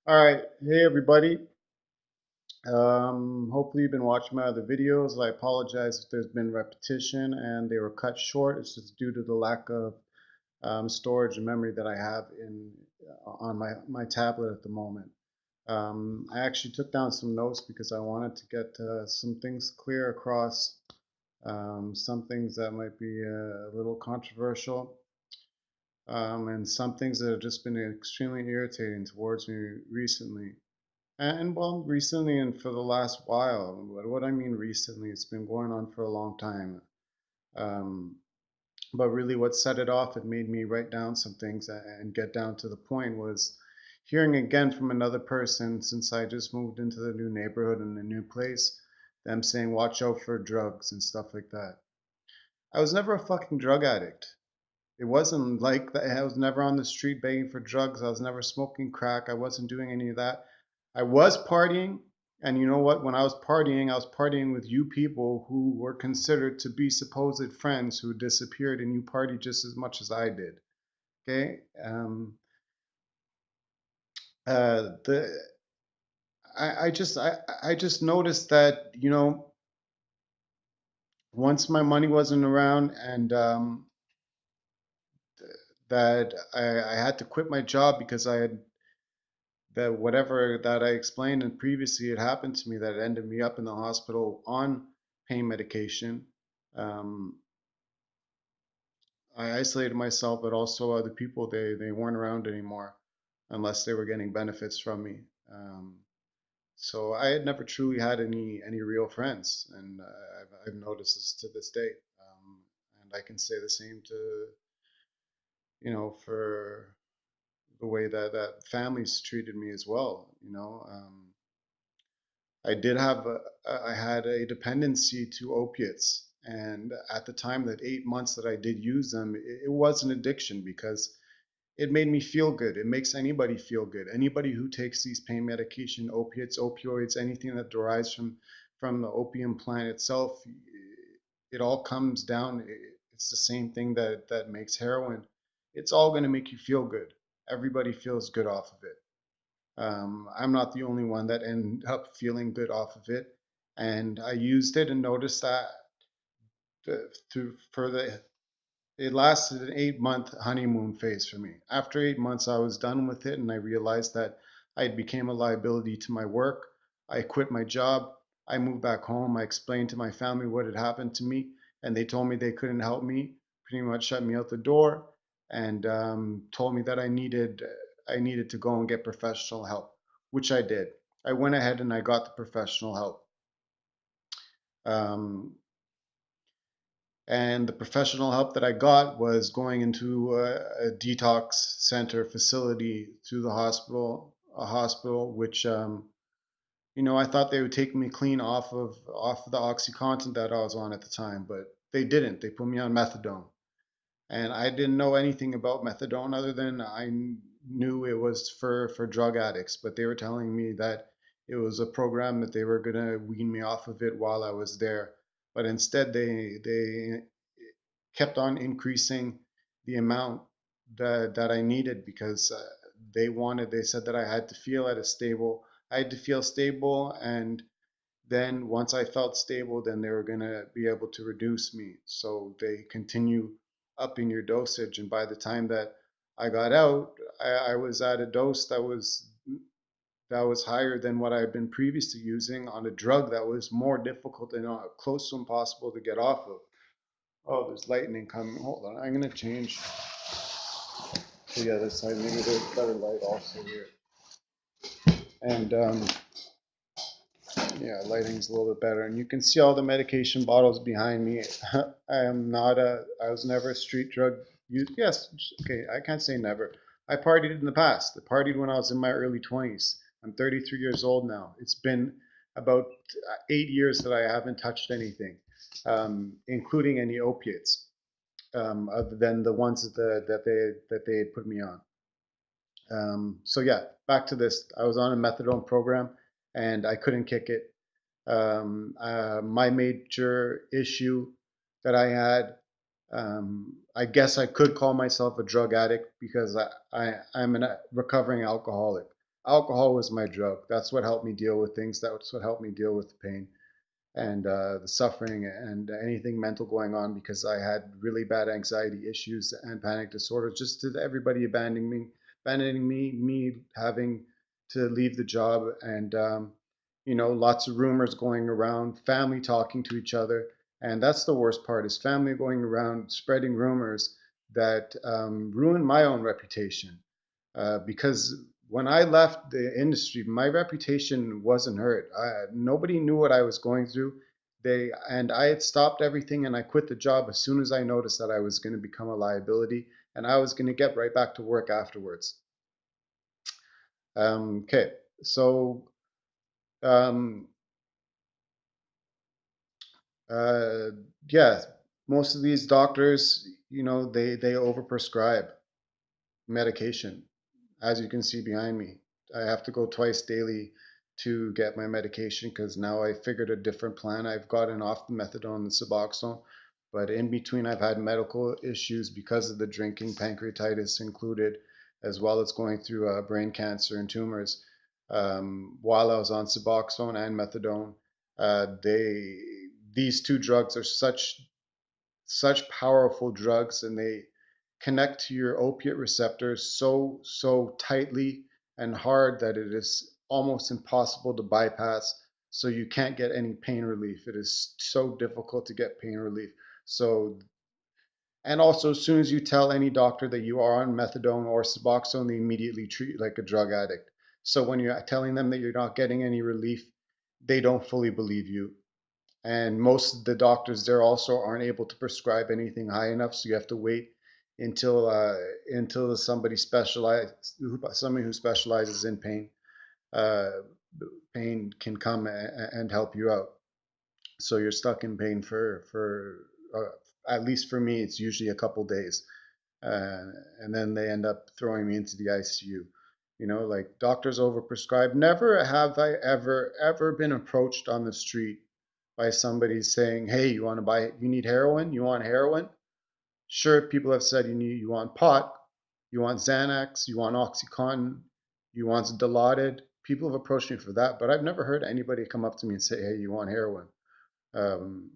All right, hey everybody. Hopefully you've been watching my other videos. I apologize if there's been repetition and they were cut short. It's just due to the lack of storage and memory that I have in on my tablet at the moment. I actually took down some notes because I wanted to get some things clear across, some things that might be a little controversial, and some things that have just been extremely irritating towards me recently. And well, recently and for the last while, what I mean recently, it's been going on for a long time. Um, but really, what set it off, it made me write down some things and get down to the point was hearing again from another person since I just moved into the new neighborhood and the new place, them saying, watch out for drugs and stuff like that. I was never a fucking drug addict. It wasn't like that. I was never on the street begging for drugs. I was never smoking crack. I wasn't doing any of that. I was partying. And you know what? When I was partying with you people who were considered to be supposed friends who disappeared, and you partied just as much as I did. Okay. The I just noticed that once my money wasn't around and that I had to quit my job because I had that whatever that I explained and previously had happened to me that ended me up in the hospital on pain medication. Um, I isolated myself, but also other people they weren't around anymore unless they were getting benefits from me. So I had never truly had any real friends, and I've noticed this to this day. And I can say the same to for the way that families treated me as well. I did have I had a dependency to opiates, and at the time that 8 months that I did use them, it was an addiction because it made me feel good. It makes anybody feel good. Anybody who takes these pain medication, opiates, opioids, anything that derives from the opium plant itself, it all comes down. It's the same thing that makes heroin. It's all going to make you feel good. Everybody feels good off of it. I'm not the only one that ended up feeling good off of it. And I used it and noticed that for the it lasted an 8 month honeymoon phase for me. After 8 months, I was done with it, and I realized that I became a liability to my work. I quit my job. I moved back home. I explained to my family what had happened to me, and they told me they couldn't help me. Pretty much shut me out the door, and told me that I needed to go and get professional help, which I did. I went ahead and I got the professional help. Um, and the professional help that I got was going into a detox center facility through the hospital, a hospital which I thought they would take me clean off of the OxyContin that I was on at the time, but they didn't. They put me on methadone, and I didn't know anything about methadone other than I knew it was for drug addicts. But they were telling me that it was a program that they were gonna wean me off of it while I was there. But instead, they kept on increasing the amount that I needed because they said that I had to feel stable, and then once I felt stable, then they were going to be able to reduce me. So they continue upping your dosage. And by the time that I got out, I was at a dose that was higher than what I had been previously using on a drug that was more difficult and close to impossible to get off of. Oh, there's lightning coming. Hold on, I'm gonna change to the other side. Maybe there's better light also here. And yeah, lighting's a little bit better. And you can see all the medication bottles behind me. I was never a street drug user. Yes, okay, I can't say never. I partied in the past. I partied when I was in my early 20s. I'm 33 years old now. It's been about 8 years that I haven't touched anything, including any opiates, other than the ones that they put me on. So yeah, back to this. I was on a methadone program, and I couldn't kick it. My major issue that I had, I guess I could call myself a drug addict because I'm a recovering alcoholic. alcohol was my drug. That's what helped me deal with things. That's what helped me deal with the pain and the suffering and anything mental going on, because I had really bad anxiety issues and panic disorders. Just to everybody abandoning me, having to leave the job, and lots of rumors going around, family talking to each other, and that's the worst part: is family going around spreading rumors that ruined my own reputation. Because when I left the industry, my reputation wasn't hurt. Nobody knew what I was going through. I had stopped everything and I quit the job as soon as I noticed that I was going to become a liability and I was going to get right back to work afterwards. Okay, so um, uh, yeah, most of these doctors, they overprescribe medication. As you can see behind me, I have to go twice daily to get my medication because now I figured a different plan. I've gotten off the methadone and Suboxone, but in between, I've had medical issues because of the drinking, pancreatitis included, as well as going through brain cancer and tumors. While I was on Suboxone and methadone, they these two drugs are such powerful drugs, and they connect to your opiate receptors so tightly and hard that it is almost impossible to bypass. So you can't get any pain relief. It is so difficult to get pain relief. So, and also, as soon as you tell any doctor that you are on methadone or Suboxone, they immediately treat you like a drug addict. So when you're telling them that you're not getting any relief, they don't fully believe you. And most of the doctors there also aren't able to prescribe anything high enough, so you have to wait until somebody who specializes in uh, pain can come and help you out. So you're stuck in pain for at least for me, it's usually a couple days, uh, and then they end up throwing me into the ICU. Like, doctors overprescribe. Never have I ever been approached on the street by somebody saying, "Hey, you need heroin? You want heroin?" Sure, people have said you want pot, you want Xanax, you want OxyContin, you want Dilaudid. People have approached me for that, but I've never heard anybody come up to me and say, "Hey, you want heroin?" Um,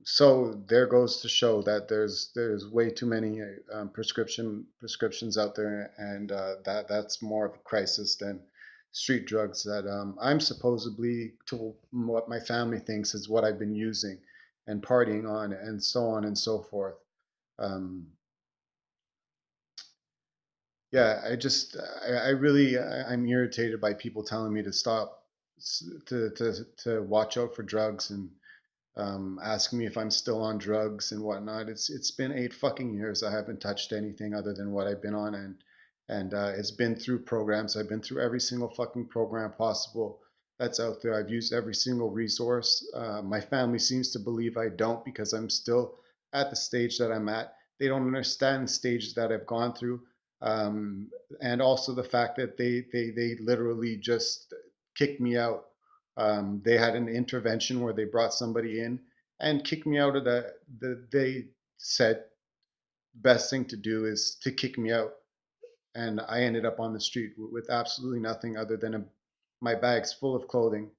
so there goes to show that there's way too many prescriptions out there, and that's more of a crisis than street drugs that I'm supposedly, to what my family thinks, is what I've been using and partying on and so forth. Um, yeah, I really I'm irritated by people telling me to stop, to watch out for drugs, and asking me if I'm still on drugs and whatnot. It's been 8 fucking years. I haven't touched anything other than what I've been on, and it's been through programs. I've been through every single fucking program possible that's out there. I've used every single resource. My family seems to believe I don't because I'm still at the stage that I'm at. They don't understand the stages that I've gone through, um, and also the fact that they literally just kicked me out. They had an intervention where they brought somebody in and kicked me out of they said best thing to do is to kick me out. And I ended up on the street with absolutely nothing other than my bags full of clothing,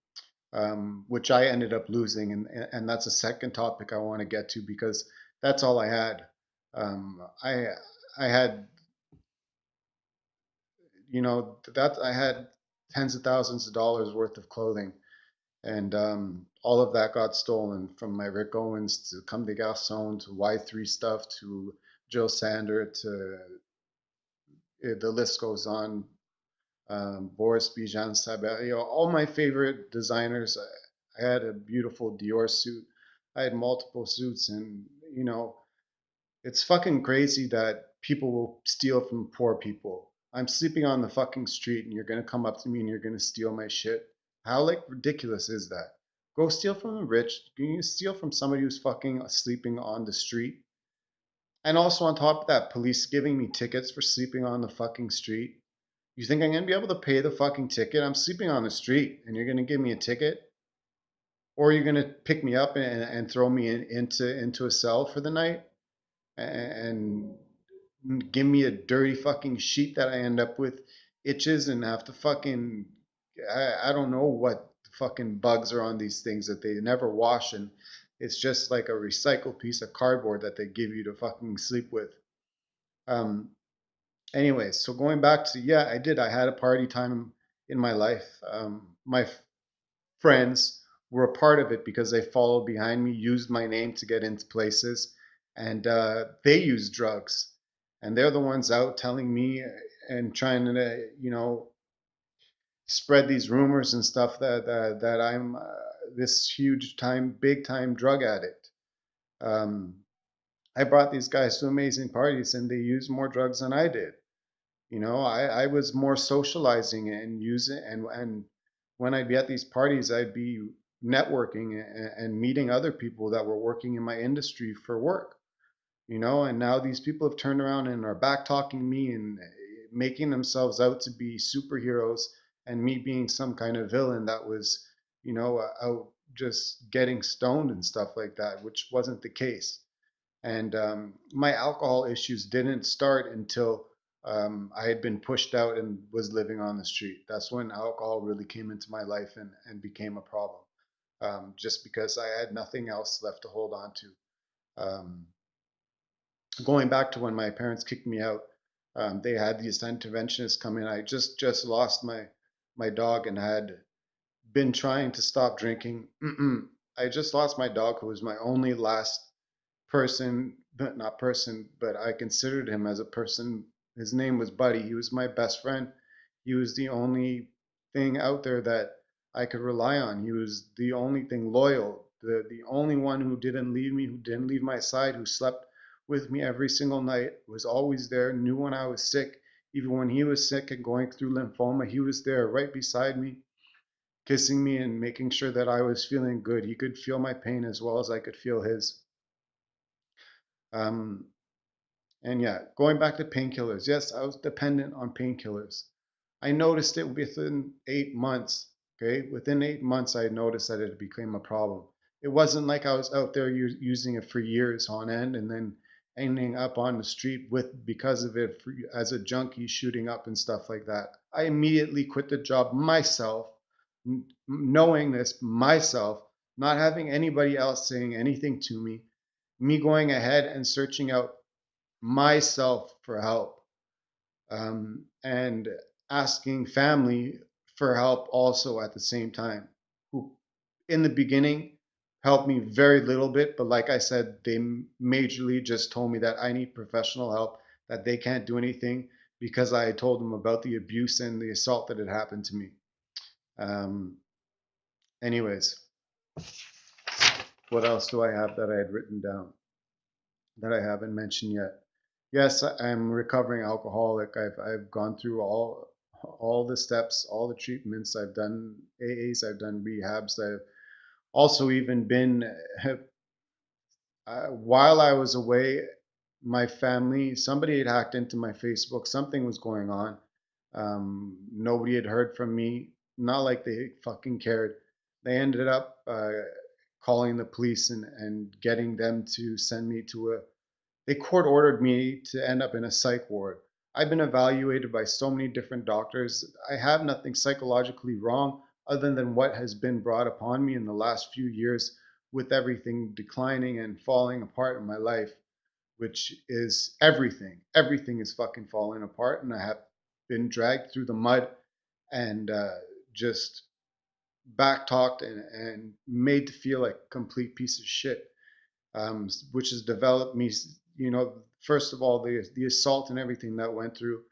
which I ended up losing. And that's a second topic I want to get to, because that's all I had. I had, that I had tens of thousands of dollars worth of clothing, and all of that got stolen, from my Rick Owens to Comme des Garçons to Y3 stuff to Jill Sander to, the list goes on. Boris Bijan Saber, all my favorite designers. I had a beautiful Dior suit. I had multiple suits, and you know, it's fucking crazy that people will steal from poor people. I'm sleeping on the fucking street and you're gonna come up to me and you're gonna steal my shit. How like ridiculous is that? Go steal from the rich. You steal from somebody who's fucking sleeping on the street. And also on top of that, police giving me tickets for sleeping on the fucking street. You think I'm gonna be able to pay the fucking ticket? I'm sleeping on the street and you're gonna give me a ticket? Or you're gonna pick me up and throw me into a cell for the night? And give me a dirty fucking sheet that I end up with itches and have to fucking, I don't know what fucking bugs are on these things that they never wash, and it's just like a recycled piece of cardboard that they give you to fucking sleep with. Um, Anyways, so going back to, yeah, I had a party time in my life. My friends were a part of it because they followed behind me, used my name to get into places, and they used drugs. And they're the ones out telling me and trying to, spread these rumors and stuff that I'm this huge time, big time drug addict. Um, I brought these guys to amazing parties, and they used more drugs than I did. I was more socializing and using, and when I'd be at these parties, I'd be networking and meeting other people that were working in my industry for work. And now these people have turned around and are back talking me and making themselves out to be superheroes, and me being some kind of villain that was, out just getting stoned and stuff like that, which wasn't the case. And my alcohol issues didn't start until I had been pushed out and was living on the street. That's when alcohol really came into my life and became a problem, just because I had nothing else left to hold on to. Um, Going back to when my parents kicked me out, they had these interventionists come in. I just lost my dog and had been trying to stop drinking. I just lost my dog, who was my only last person, but not person, but I considered him as a person. His name was Buddy. He was my best friend. He was the only thing out there that I could rely on. He was the only thing loyal, the only one who didn't leave me, who didn't leave my side, who slept with me every single night, was always there, knew when I was sick. Even when he was sick and going through lymphoma, he was there right beside me, kissing me and making sure that I was feeling good. He could feel my pain as well as I could feel his. Um, And yeah, going back to painkillers, yes, I was dependent on painkillers. I noticed it within 8 months. Okay, within 8 months, I noticed that it became a problem. It wasn't like I was out there using it for years on end and then ending up on the street with because of it as a junkie, shooting up and stuff like that. I immediately quit the job myself, knowing this myself, not having anybody else saying anything to me going ahead and searching out myself for help, and asking family for help also at the same time, who in the beginning helped me very little bit, but like I said, they majorly just told me that I need professional help, that they can't do anything because I told them about the abuse and the assault that had happened to me. um, Anyways, what else do I have that I had written down that I haven't mentioned yet? Yes, I'm a recovering alcoholic. I've gone through all the steps, all the treatments. I've done AAs, I've done rehabs. I've also even been while I was away, my family, somebody had hacked into my Facebook. Something was going on. Nobody had heard from me. Not like they fucking cared. They ended up calling the police and getting them to send me to a they court ordered me to end up in a psych ward. I've been evaluated by so many different doctors. I have nothing psychologically wrong other than what has been brought upon me in the last few years with everything declining and falling apart in my life, which is everything. Everything is fucking falling apart, and I have been dragged through the mud and just backtalked and made to feel like a complete piece of shit, which has developed me. First of all, the assault and everything that went through,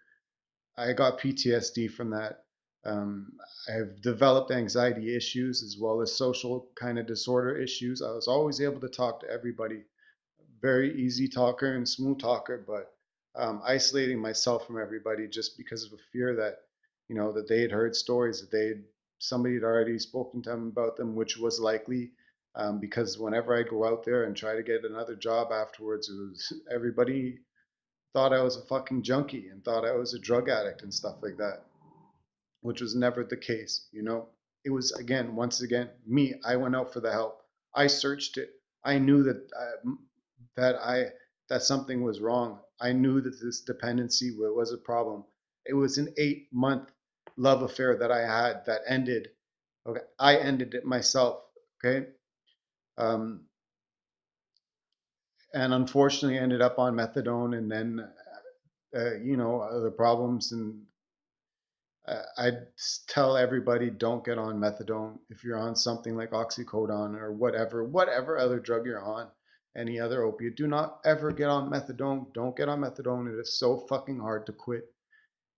I got PTSD from that. Um, I've developed anxiety issues as well as social kind of disorder issues. I was always able to talk to everybody, very easy talker and smooth talker, but isolating myself from everybody just because of a fear that, that they had heard stories that somebody had already spoken to them about them, which was likely. Because whenever I go out there and try to get another job afterwards, it was everybody thought I was a fucking junkie and thought I was a drug addict and stuff like that, which was never the case. It was, again, once again, me. I went out for the help. I searched it. I knew that I that something was wrong. I knew that this dependency was a problem. It was an 8 month love affair that I had that ended. Okay, I ended it myself. Okay, um, and unfortunately ended up on methadone, and then other problems. And I tell everybody, don't get on methadone if you're on something like oxycodone or whatever other drug you're on, any other opiate. Do not ever get on methadone. Don't get on methadone. It is so fucking hard to quit.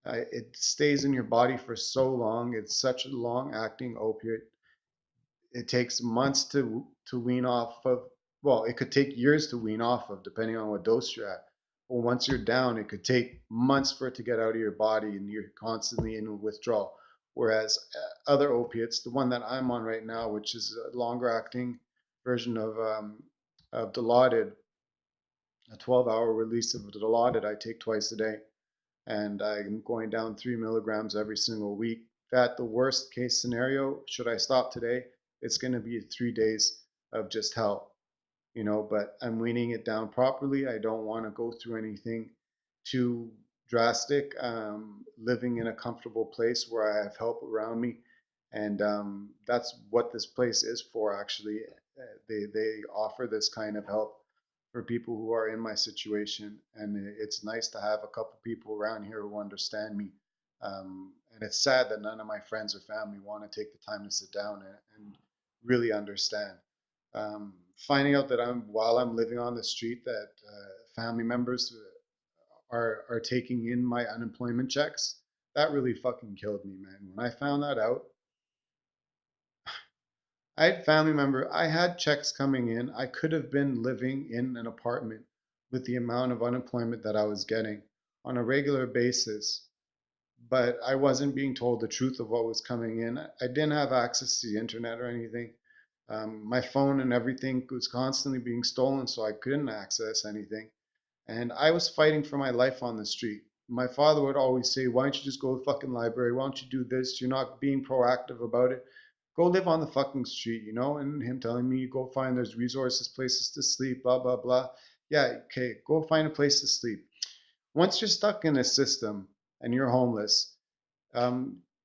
It stays in your body for so long. It's such a long acting opiate. It takes months to wean off of. Well, it could take years to wean off of, depending on what dose you're at. But once you're down, it could take months for it to get out of your body, and you're constantly in withdrawal. Whereas other opiates, the one that I'm on right now, which is a longer acting version of Dilaudid, a 12-hour release of Dilaudid, I take twice a day, and I'm going down 3 milligrams every single week. At the worst case scenario, should I stop today, it's going to be 3 days of just hell, but I'm weaning it down properly. I don't want to go through anything too drastic. Living in a comfortable place where I have help around me, and that's what this place is for. Actually, they offer this kind of help for people who are in my situation, and it's nice to have a couple people around here who understand me. And it's sad that none of my friends or family want to take the time to sit down and really understand. Finding out that while I'm living on the street, that family members are taking in my unemployment checks, that really fucking killed me, man. When I found that out, I had family member, I had checks coming in. I could have been living in an apartment with the amount of unemployment that I was getting on a regular basis, but I wasn't being told the truth of what was coming in. I didn't have access to the internet or anything. My phone and everything was constantly being stolen, so I couldn't access anything. And I was fighting for my life on the street. My father would always say, "Why don't you just go to the fucking library? Why don't you do this? You're not being proactive about it. Go live on the fucking street." And him telling me, "Go find there's resources, places to sleep, blah, blah, blah." Yeah, okay, go find a place to sleep. Once you're stuck in a system and you're homeless,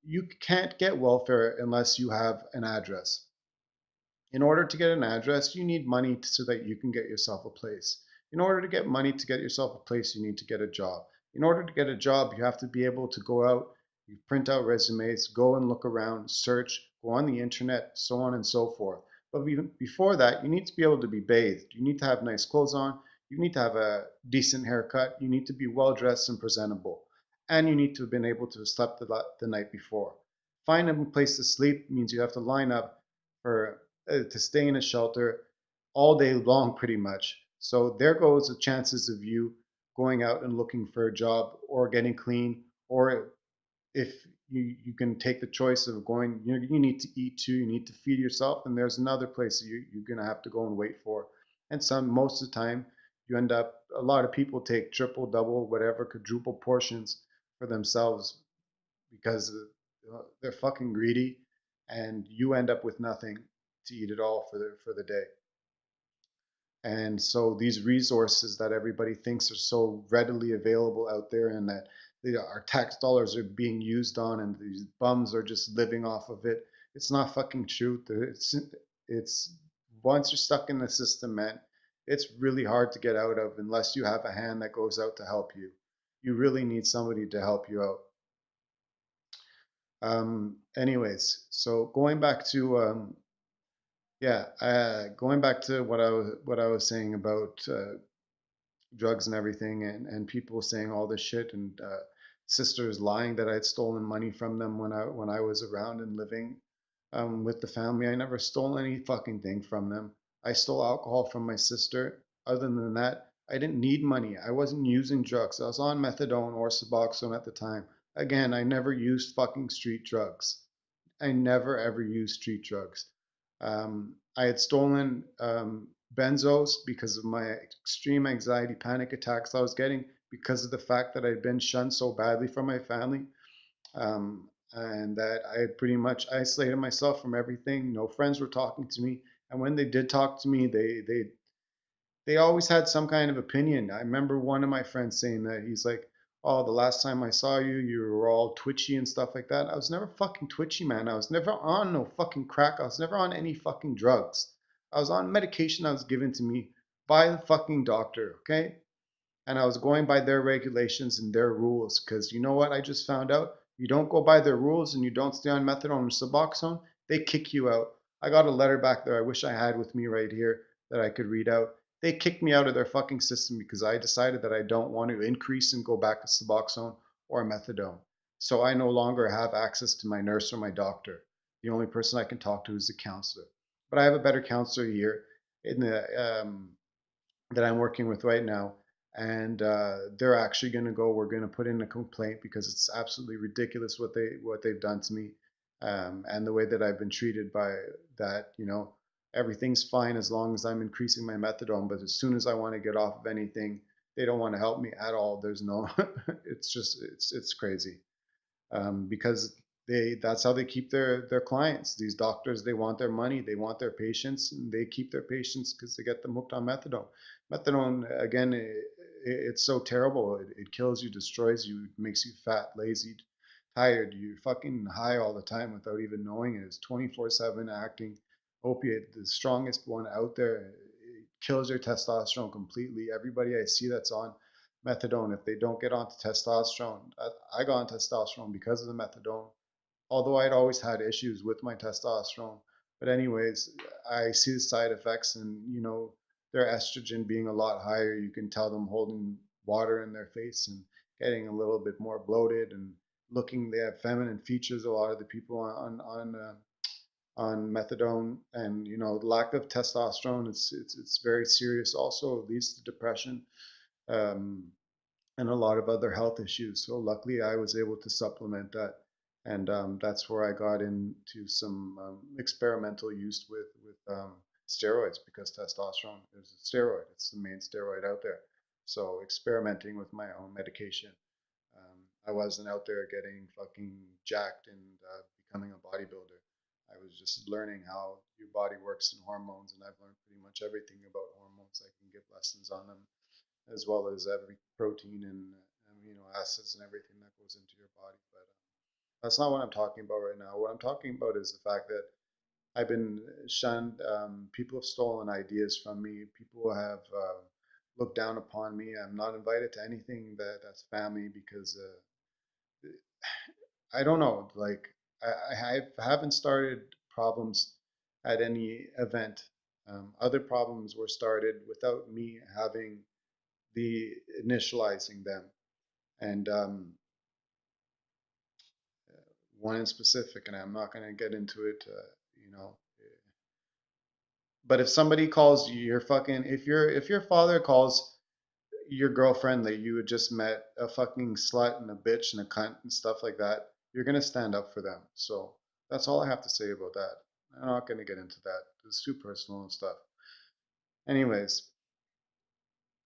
you can't get welfare unless you have an address. In order to get an address, you need money so that you can get yourself a place. In order to get money to get yourself a place, you need to get a job. In order to get a job, you have to be able to go out, you print out resumes, go and look around, search, go on the internet, so on and so forth. But even before that, you need to be able to be bathed. You need to have nice clothes on. You need to have a decent haircut. You need to be well dressed and presentable. And you need to have been able to have slept the night before. Finding a place to sleep means you have to line up for to stay in a shelter all day long, pretty much. So there goes the chances of you going out and looking for a job or getting clean, or if you can take the choice of going, you need to eat too, you need to feed yourself, and there's another place that you're going to have to go and wait for. And most of the time, you end up, a lot of people take triple, double, whatever, quadruple portions for themselves because they're fucking greedy, and you end up with nothing to eat it all for the day. And so these resources that everybody thinks are so readily available out there, and that our tax dollars are being used on, and these bums are just living off of it. It's not fucking true. It's once you're stuck in the system, man, it's really hard to get out of unless you have a hand that goes out to help you. You really need somebody to help you out. Anyways, so going back to what I was saying about drugs and everything, and people saying all this shit, and sisters lying that I'd stolen money from them when I was around and living with the family. I never stole any fucking thing from them. I stole alcohol from my sister. Other than that, I didn't need money. I wasn't using drugs. I was on methadone or Suboxone at the time. Again, I never used fucking street drugs. I never ever used street drugs. I had stolen benzos because of my extreme anxiety panic attacks I was getting because of the fact that I'd been shunned so badly from my family, and that I had pretty much isolated myself from everything. No friends were talking to me, and when they did talk to me, they always had some kind of opinion. I remember one of my friends saying that he's like, oh, the last time I saw you, you were all twitchy and stuff like that. I was never fucking twitchy, man. I was never on no fucking crack. I was never on any fucking drugs. I was on medication that was given to me by the fucking doctor, okay? And I was going by their regulations and their rules. Because you know what? I just found out you don't go by their rules and you don't stay on methadone or Suboxone, they kick you out. I got a letter back there I wish I had with me right here that I could read out. They kicked me out of their fucking system because I decided that I don't want to increase and go back to Suboxone or methadone. So I no longer have access to my nurse or my doctor. The only person I can talk to is the counselor. But I have a better counselor here in the that I'm working with right now, and they're actually going to go. We're going to put in a complaint because it's absolutely ridiculous what they've done to me, and the way that I've been treated by that. You know, everything's fine as long as I'm increasing my methadone, but as soon as I want to get off of anything, they don't want to help me at all. There's no, it's just it's crazy because that's how they keep their clients. These doctors, they want their money, they want their patients, and they keep their patients because they get them hooked on methadone. Methadone, again, it's so terrible. It kills you, destroys you, makes you fat, lazy, tired. You're fucking high all the time without even knowing it. It's 24/7 acting opiate, the strongest one out there. It kills your testosterone completely. Everybody I see that's on methadone, if they don't get onto testosterone, I got on testosterone because of the methadone, although I'd always had issues with my testosterone. But anyways, I see the side effects, and their estrogen being a lot higher, you can tell them holding water in their face and getting a little bit more bloated and looking. They have feminine features. A lot of the people on methadone, and lack of testosterone. It's very serious. Also, it leads to depression. Um, and a lot of other health issues. So luckily, I was able to supplement that, and that's where I got into some experimental use with steroids because testosterone is a steroid. It's the main steroid out there. So experimenting with my own medication. I wasn't out there getting fucking jacked and becoming a bodybuilder. I was just learning how your body works and hormones, and I've learned pretty much everything about hormones. I can give lessons on them as well as every protein and amino acids and everything that goes into your body. But that's not what I'm talking about right now. What I'm talking about is the fact that I've been shunned. People have stolen ideas from me. People have looked down upon me. I'm not invited to anything that's family because I don't know. Like I haven't started problems at any event. Other problems were started without me having the initializing them. And one in specific, and I'm not going to get into it, you know. But if somebody calls you, your fucking, if your father calls your girlfriend that you had just met a fucking slut and a bitch and a cunt and stuff like that, you're gonna stand up for them. So that's all I have to say about that. I'm not gonna get into that. It's too personal and stuff. Anyways,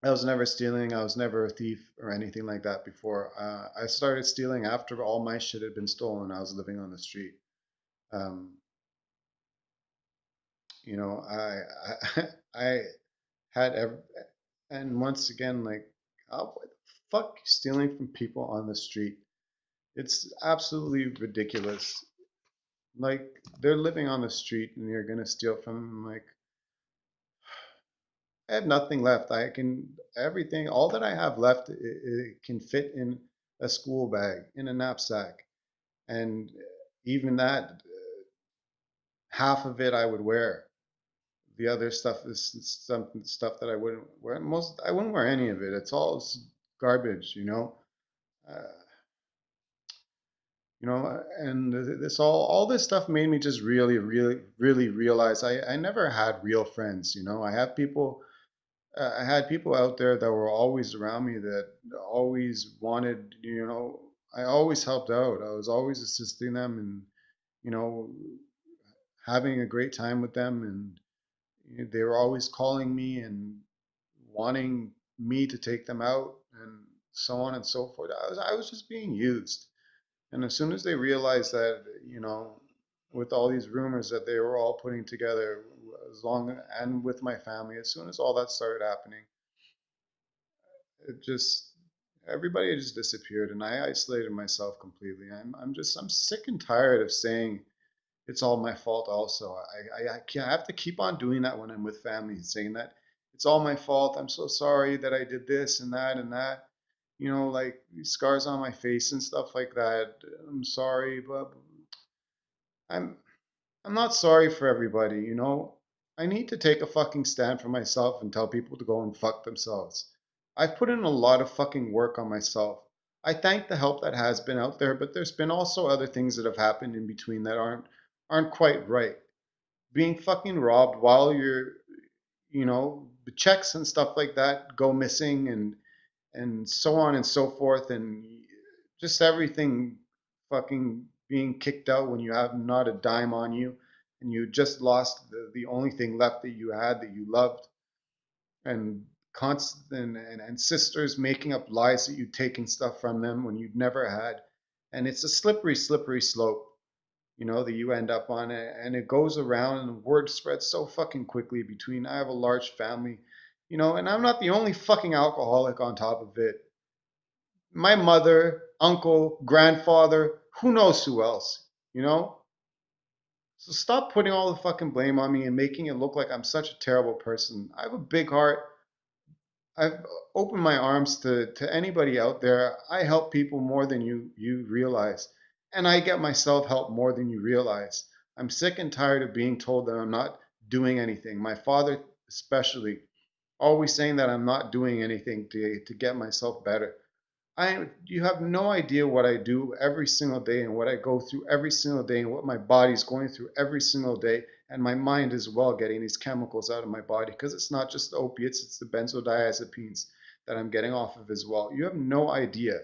I was never stealing. I was never a thief or anything like that before. I started stealing after all my shit had been stolen. I was living on the street. Um, I I had ever, and once again, like, oh, what the fuck, stealing from people on the street? It's absolutely ridiculous. Like, they're living on the street and you're gonna steal from them. Like, I have nothing left. I can everything. All that I have left, it can fit in a school bag, in a knapsack, and even that, half of it I would wear. The other stuff is some stuff that I wouldn't wear. I wouldn't wear any of it. It's all garbage, uh, and this all this stuff made me just really, really, really realize I never had real friends. I had people out there that were always around me that always wanted, I always helped out. I was always assisting them and, you know, having a great time with them. And they were always calling me and wanting me to take them out and so on and so forth. I was just being used. And as soon as they realized that, with all these rumors that they were all putting together, as long and with my family, as soon as all that started happening, it just everybody just disappeared, and I isolated myself completely. I'm sick and tired of saying it's all my fault. Also, I can't I have to keep on doing that when I'm with family, saying that it's all my fault. I'm so sorry that I did this and that and that. You know, like scars on my face and stuff like that. I'm sorry, but I'm I'm not sorry for everybody, you know. I need to take a fucking stand for myself and tell people to go and fuck themselves. I've put in a lot of fucking work on myself. I thank the help that has been out there, but there's been also other things that have happened in between that aren't quite right. Being fucking robbed while you're, you know, the checks and stuff like that go missing, and so on and so forth, and just everything fucking being kicked out when you have not a dime on you, and you just lost the only thing left that you had that you loved, and constant and sisters making up lies that you've taken stuff from them when you've never had. And it's a slippery slope, you know, that you end up on it, and it goes around and the word spreads so fucking quickly. Between I have a large family, you know, and I'm not the only fucking alcoholic on top of it. My mother, uncle, grandfather, who knows who else, you know? So stop putting all the fucking blame on me and making it look like I'm such a terrible person. I have a big heart. I've opened my arms to anybody out there. I help people more than you realize. And I get myself help more than you realize. I'm sick and tired of being told that I'm not doing anything. My father especially always saying that I'm not doing anything to get myself better. You have no idea what I do every single day and what I go through every single day and what my body's going through every single day, and my mind as well, getting these chemicals out of my body, because it's not just the opiates, it's the benzodiazepines that I'm getting off of as well. You have no idea.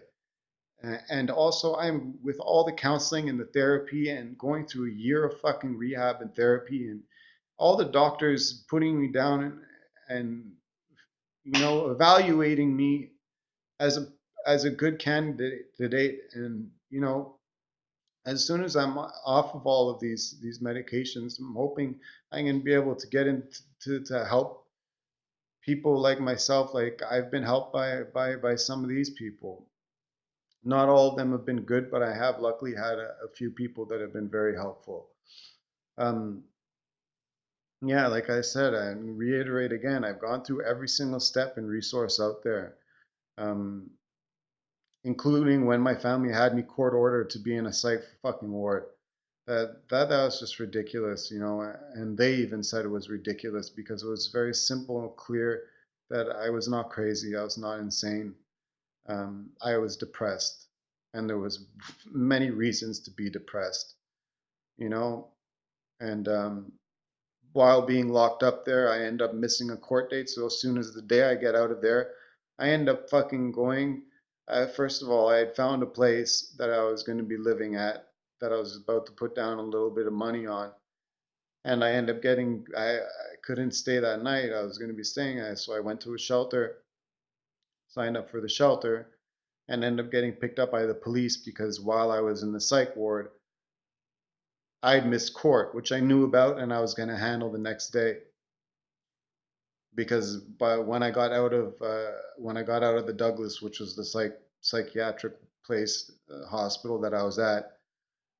And also, I'm with all the counseling and the therapy and going through a year of fucking rehab and therapy, and all the doctors putting me down and you know, evaluating me as a good candidate to date. And you know, as soon as I'm off of all of these medications, I'm hoping I can be able to get into to help people like myself, like I've been helped by some of these people. Not all of them have been good, but I have luckily had a few people that have been very helpful. um yeah, like I said, and reiterate again, I've gone through every single step and resource out there, um including when my family had me court ordered to be in a psych fucking ward. That was just ridiculous, you know. And they even said it was ridiculous because it was very simple and clear that I was not crazy, I was not insane. I was depressed, and there was many reasons to be depressed, you know. And while being locked up there, I end up missing a court date. So as soon as the day I get out of there, I end up fucking going. First of all, I had found a place that I was going to be living at, that I was about to put down a little bit of money on, and I end up getting. I couldn't stay that night. I was going to be staying at, so I went to a shelter, signed up for the shelter, and ended up getting picked up by the police because while I was in the psych ward, I'd missed court, which I knew about and I was going to handle the next day. Because by when I got out of the Douglas, which was the psychiatric place, hospital that I was at,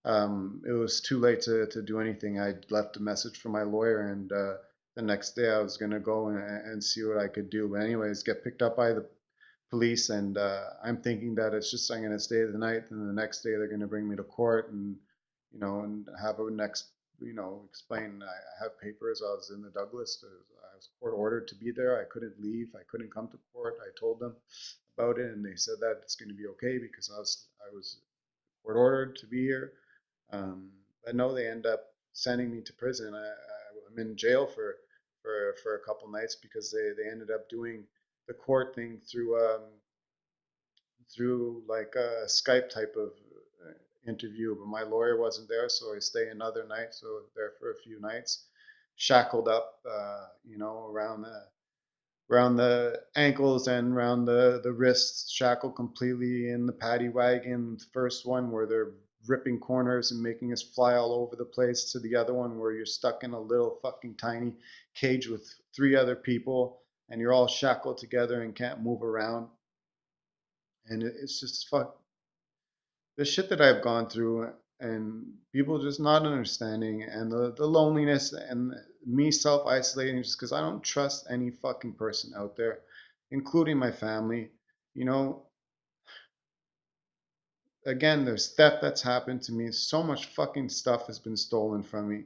it was too late to do anything. I left a message for my lawyer, and the next day I was gonna go and see what I could do. But anyways, get picked up by the police, and I'm thinking that it's just I'm going to stay the night, and the next day they're going to bring me to court, and you know, and have a next, you know, explain I have papers. I was in the Douglas. I was court ordered to be there. I couldn't leave. I couldn't come to court. I told them about it, and they said that it's going to be okay because I was court ordered to be here. Um, but no, they end up sending me to prison. I'm in jail for a couple nights because they ended up doing the court thing through like a Skype type of interview. But my lawyer wasn't there, so I stay another night. So there for a few nights, shackled up, you know, around the ankles and around the wrists, shackled completely in the paddy wagon. The first one where they're ripping corners and making us fly all over the place, to the other one where you're stuck in a little fucking tiny cage with three other people and you're all shackled together and can't move around. And it's just fuck the shit that I've gone through, and people just not understanding, and the loneliness, and me self isolating just because I don't trust any fucking person out there, including my family. You know, again, there's theft that's happened to me. So much fucking stuff has been stolen from me.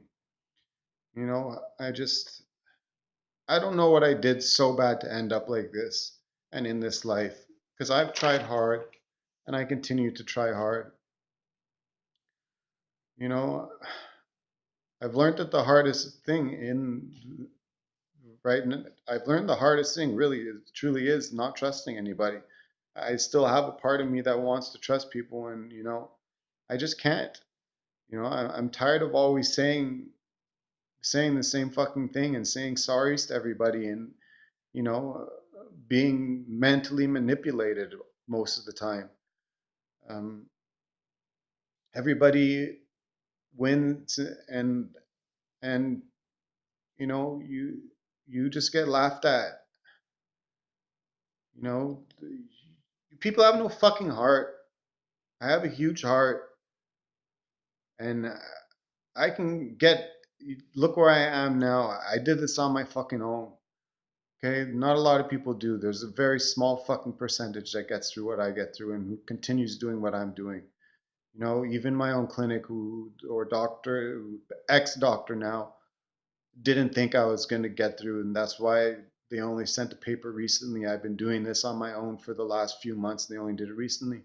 You know, I don't know what I did so bad to end up like this and in this life, because I've tried hard and I continue to try hard. You know, I've learned that the hardest thing in right? And I've learned the hardest thing really truly is not trusting anybody. I still have a part of me that wants to trust people, and I just can't. I'm tired of always saying the same fucking thing and saying sorries to everybody, and you know, being mentally manipulated most of the time. Um, Everybody wins, and you know you just get laughed at. You know, people have no fucking heart. I have a huge heart, and I can get. Look where I am now. I did this on my fucking own. Okay, not a lot of people do. There's a very small fucking percentage that gets through what I get through and who continues doing what I'm doing. Even my own clinic, who or doctor, ex-doctor now, didn't think I was going to get through, and that's why they only sent a paper recently. I've been doing this on my own for the last few months. They only did it recently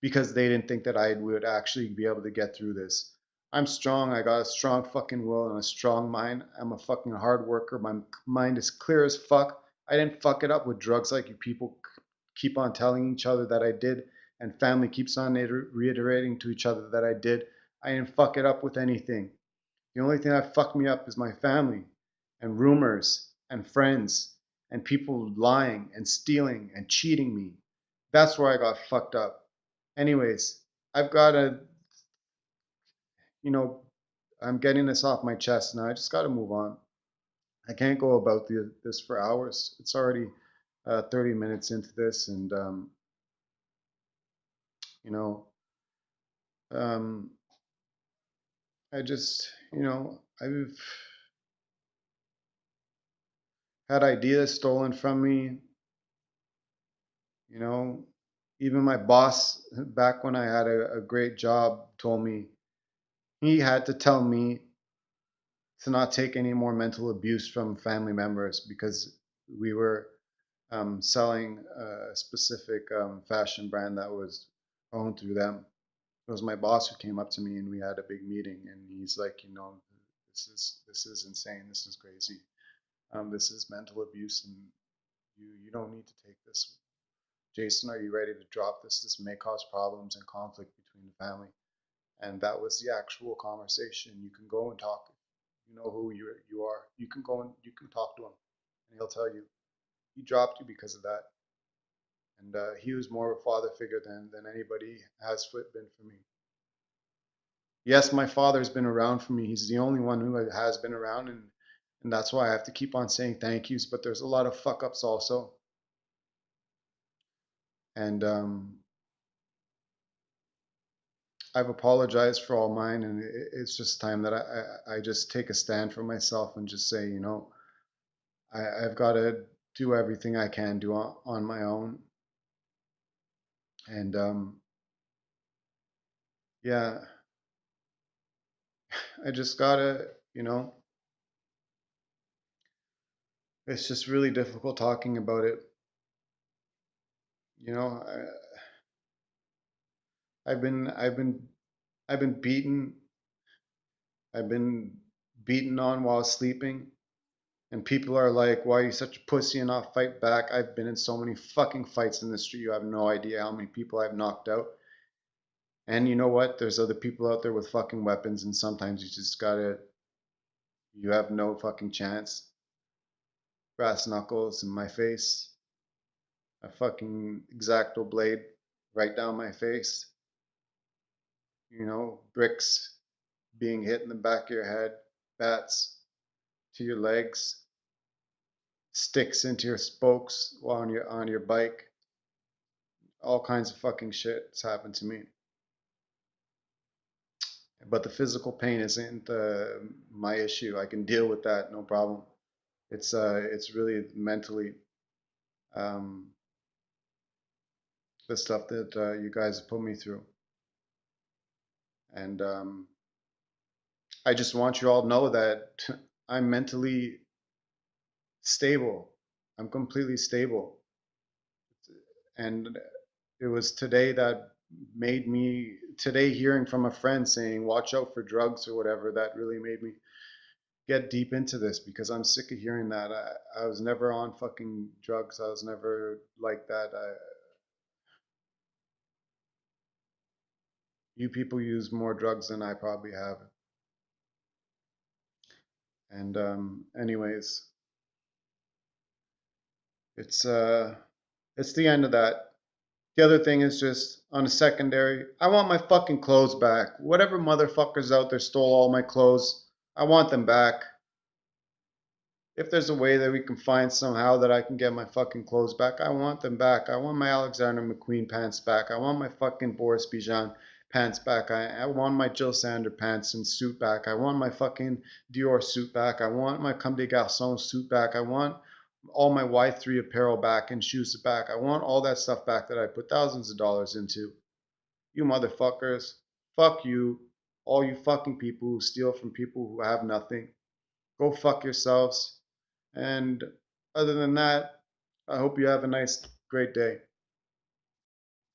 because they didn't think that I would actually be able to get through this. I'm strong. I got a strong fucking will and a strong mind. I'm a fucking hard worker. My mind is clear as fuck. I didn't fuck it up with drugs like you people keep on telling each other that I did, and family keeps on reiterating to each other that I did. I didn't fuck it up with anything. The only thing that fucked me up is my family and rumors and friends and people lying and stealing and cheating me. That's where I got fucked up. Anyways, I've got to, you know, I'm getting this off my chest now. I just got to move on. I can't go about this for hours. It's already 30 minutes into this, and you know, um, I've had ideas stolen from me. You know, even my boss back when I had a great job told me he had to tell me to not take any more mental abuse from family members because we were selling a specific fashion brand that was owned through them. It was my boss who came up to me and we had a big meeting, and he's like, this is insane. This is crazy. This is mental abuse, and you don't need to take this. Jason, are you ready to drop this? This may cause problems and conflict between the family. And that was the actual conversation. You can go and talk. You know who you are. You can go and you can talk to him, and he'll tell you he dropped you because of that. And he was more of a father figure than anybody has been for me. Yes, my father's been around for me. He's the only one who has been around, and that's why I have to keep on saying thank yous. But there's a lot of fuck ups also, and I've apologized for all mine, and it's just time that I just take a stand for myself and just say, I've got to do everything I can do on my own, and yeah, I just gotta, it's just really difficult talking about it. You know, I've been, I've been, I've been beaten. I've been beaten on while sleeping. And people are like, why are you such a pussy and not fight back? I've been in so many fucking fights in the street. You have no idea how many people I've knocked out. And you know what? There's other people out there with fucking weapons, and sometimes you have no fucking chance. Brass knuckles in my face, a fucking exacto blade right down my face, bricks being hit in the back of your head, bats to your legs, sticks into your spokes while on your bike, All kinds of fucking shit has happened to me. But the physical pain isn't my issue. I can deal with that, no problem. It's really mentally, um, the stuff that you guys have put me through, and I just want you all to know that I'm mentally stable. I'm completely stable, and it was today that made me today hearing from a friend saying watch out for drugs or whatever that really made me get deep into this because I'm sick of hearing that. I was never on fucking drugs. I was never like that. You people use more drugs than I probably have. And anyways, it's uh, it's the end of that. The other thing is just on a secondary. I want my fucking clothes back. Whatever motherfuckers out there stole all my clothes, I want them back. If there's a way that we can find somehow that I can get my fucking clothes back, I want them back. I want my Alexander McQueen pants back. I want my fucking Boris Bijan pants back. I want my Jill Sander pants and suit back. I want my fucking Dior suit back. I want my Comme des Garçons suit back. I want all my Y3 apparel back and shoes back. I want all that stuff back that I put thousands of dollars into. You motherfuckers, fuck you. All you fucking people who steal from people who have nothing. Go fuck yourselves. And other than that, I hope you have a nice, great day.